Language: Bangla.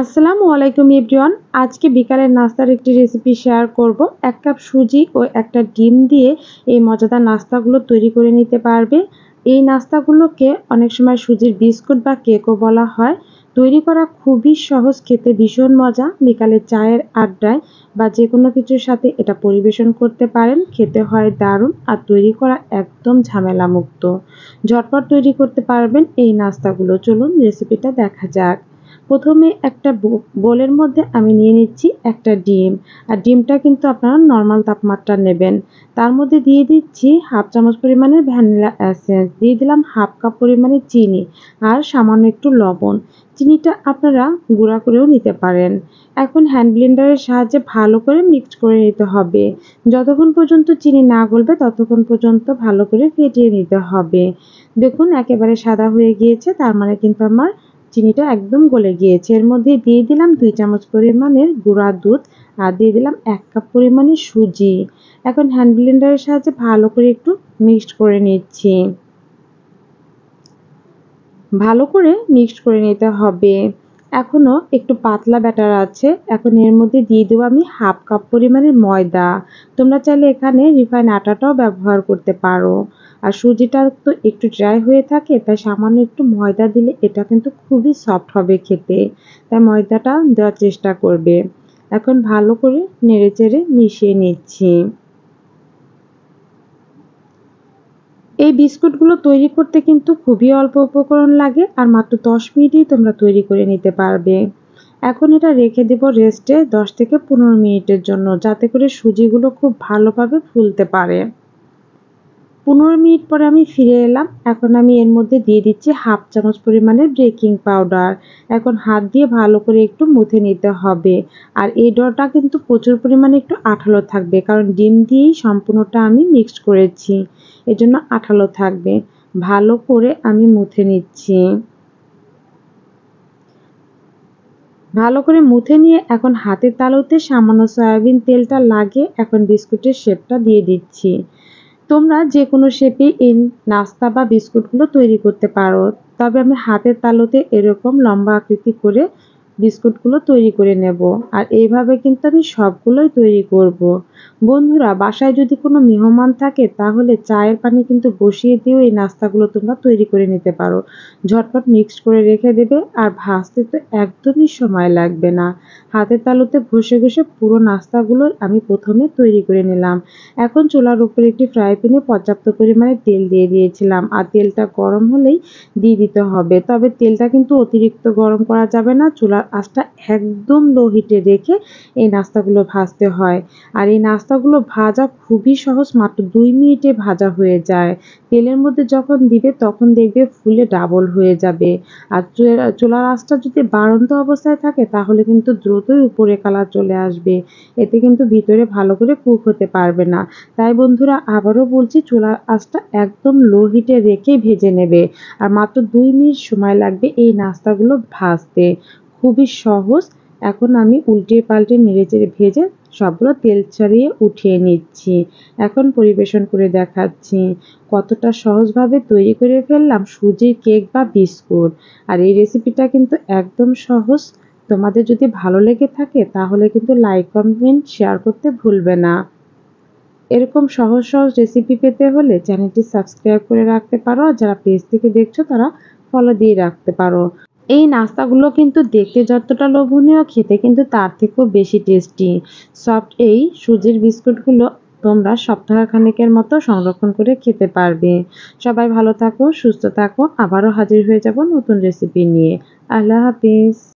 আসসালামু আলাইকুম এভরিওয়ান। আজকে বিকালের নাস্তার একটি রেসিপি শেয়ার করব। ১ কাপ সুজি ও একটা ডিম দিয়ে এই মজাদার নাস্তাগুলো তৈরি করে নিতে পারবে। এই নাস্তাগুলোকে অনেক সময় সুজির বিস্কুট বা কেকও বলা হয়। তৈরি করা খুবই সহজ, খেতে ভীষণ মজা। বিকালে চায়ের আড্ডায় বা যেকোনো কিছুর সাথে এটা পরিবেশন করতে পারেন। খেতে হয় দারুণ আর তৈরি করা একদম ঝামেলামুক্ত। ঝটপট তৈরি করতে পারবেন এই নাস্তাগুলো। চলুন রেসিপিটা দেখা যাক। প্রথমে একটা বোলের মধ্যে আমি নিয়ে নিচ্ছি একটা ডিম। আর ডিমটা কিন্তু আপনারা নর্মাল তাপমাত্রা নেবেন। তার মধ্যে দিয়ে দিচ্ছি হাফ চামচ পরিমাণের ভ্যানিলা এসেন্স, দিয়ে দিলাম হাফ কাপ পরিমাণে চিনি আর সামান্য একটু লবণ। চিনিটা আপনারা গুঁড়া করেও নিতে পারেন। এখন হ্যান্ড ব্লেন্ডারের সাহায্যে ভালো করে মিক্সড করে নিতে হবে। যতক্ষণ পর্যন্ত চিনি না গলবে ততক্ষণ পর্যন্ত ভালো করে ফেটিয়ে নিতে হবে। দেখুন একেবারে সাদা হয়ে গিয়েছে, তার মানে কিন্তু আমার চিনিটা একদম গলে গিয়েছে। এর মধ্যে দিয়ে দিলাম 2 চামচ পরিমাণের গুঁড়া দুধ আর দিয়ে দিলাম 1 কাপ পরিমাণের সুজি। এখন হ্যান্ড ব্লেন্ডারের সাহায্যে ভালো করে একটু মিক্সড করে নিচ্ছি। ভালো করে মিক্সড করে নিতে হবে। এখনো একটু পাতলা ব্যাটার আছে। এখন এর মধ্যে দিয়ে দেবো আমি হাফ কাপ পরিমাণের ময়দা। তোমরা চাইলে এখানে রিফাইন আটাটাও ব্যবহার করতে পারো। আর সুজিটা তো একটু ড্রাই হয়ে থাকে, তাই সামান্য একটু ময়দা দিলে এটা কিন্তু খুবই সফট হবে খেতে। তাই ময়দাটা দেওয়ার চেষ্টা করবে। এখন ভালো করে নেড়েচেড়ে মিশিয়ে নিচ্ছি। এই বিস্কুটগুলো তৈরি করতে কিন্তু খুবই অল্প উপকরণ লাগে আর মাত্র 10 মিনিটেই তোমরা তৈরি করে নিতে পারবে। এখন এটা রেখে দেব রেস্টে 10 থেকে 15 মিনিটের জন্য, যাতে করে সুজিগুলো খুব ভালোভাবে ফুলতে পারে। 15 মিনিট পরে আমি ফিরে এলাম। এখন আমি এর মধ্যে দিয়ে দিচ্ছি হাফ চামচ পরিমাণের বেকিং পাউডার। এখন হাত দিয়ে ভালো করে একটু মুথে নিতে হবে। আর এই ডোটা কিন্তু প্রচুর পরিমাণে একটু আঠালো থাকবে, কারণ ডিম দিয়েই সম্পূর্ণটা আমি মিক্সড করেছি। এজন্য আঠালো থাকবে। ভালো করে আমি মুথে নিচ্ছি। ভালো করে মুথে নিয়ে এখন হাতের তালুতে সামান্য সয়াবিন তেলটা লাগিয়ে এখন বিস্কুটের শেপটা দিয়ে দিচ্ছি। তোমরা যেকোনো শেপে এই নাস্তা বা বিস্কুটগুলো তৈরি করতে পারো। তবে আমি হাতের তালুতে এরকম লম্বা আকৃতি করে বিস্কুটগুলো তৈরি করে নেব। আর এইভাবে কিন্তু আমি সবগুলোই তৈরি করব। বন্ধুরা, বাসায় যদি কোনো মেহমান থাকে তাহলে চায়ের পানি কিন্তু বসিয়ে দিয়েও এই নাস্তাগুলো তোমরা তৈরি করে নিতে পারো। ঝটপট মিক্সড করে রেখে দেবে আর ভাজতে তো একদমই সময় লাগবে না। হাতের তালুতে ঘষে ঘষে পুরো নাস্তাগুলো আমি প্রথমে তৈরি করে নিলাম। এখন চুলার উপরে একটি ফ্রাই প্যানে পর্যাপ্ত পরিমাণে তেল দিয়ে দিয়েছিলাম আর তেলটা গরম হলেই দিয়ে দিতে হবে। তবে তেলটা কিন্তু অতিরিক্ত গরম করা যাবে না। চুলার আঁচটা একদম লো হিটে রেখে এই নাস্তাগুলো ভাজতে হয়। আর এই নাস্তাগুলো ভাজা খুবই সহজ, মাত্র 2 মিনিটে ভাজা হয়ে যায়। তেলের মধ্যে যখন দিবে তখন দেখবে ফুলে ডাবল হয়ে যাবে। আর চুলার আঁচটা যদি বাড়ন্ত অবস্থায় থাকে তাহলে কিন্তু দ্রুতই উপরে কালার চলে আসবে। এতে কিন্তু ভিতরে ভালো করে কুক হতে পারবে না। তাই বন্ধুরা আবারও বলছি, চুলার আঁচটা একদম লো হিটে রেখেই ভেজে নেবে। আর মাত্র 2 মিনিট সময় লাগবে এই নাস্তাগুলো ভাজতে। খুবই সহজ। এখন আমি উল্টে পাল্টে নেড়েচেড়ে ভেজে সবগুলো তেল ছাড়িয়ে উঠিয়ে নিচ্ছি। এখন পরিবেশন করে দেখাচ্ছি কতটা সহজভাবে তৈরি করে ফেললাম সুজির কেক বা বিস্কুট। আর এই রেসিপিটা কিন্তু একদম সহজ। তোমাদের যদি ভালো লেগে থাকে তাহলে কিন্তু লাইক, কমেন্ট, শেয়ার করতে ভুলবে না। এরকম সহজ সহজ রেসিপি পেতে হলে চ্যানেলটি সাবস্ক্রাইব করে রাখতে পারো, আর যারা পেজ থেকে দেখছো তারা ফলো দিয়ে রাখতে পারো। এই নাস্তাগুলো কিন্তু দেখতে যতটা লোভনীয়, খেতে কিন্তু তার থেকেও বেশি টেস্টি। সফট এই সুজির বিস্কুটগুলো তোমরা সপ্তাহখানেকের মতো সংরক্ষণ করে খেতে পারবে। সবাই ভালো থাকো, সুস্থ থাকো। আবারও হাজির হয়ে যাব নতুন রেসিপি নিয়ে। আল্লাহ হাফিজ।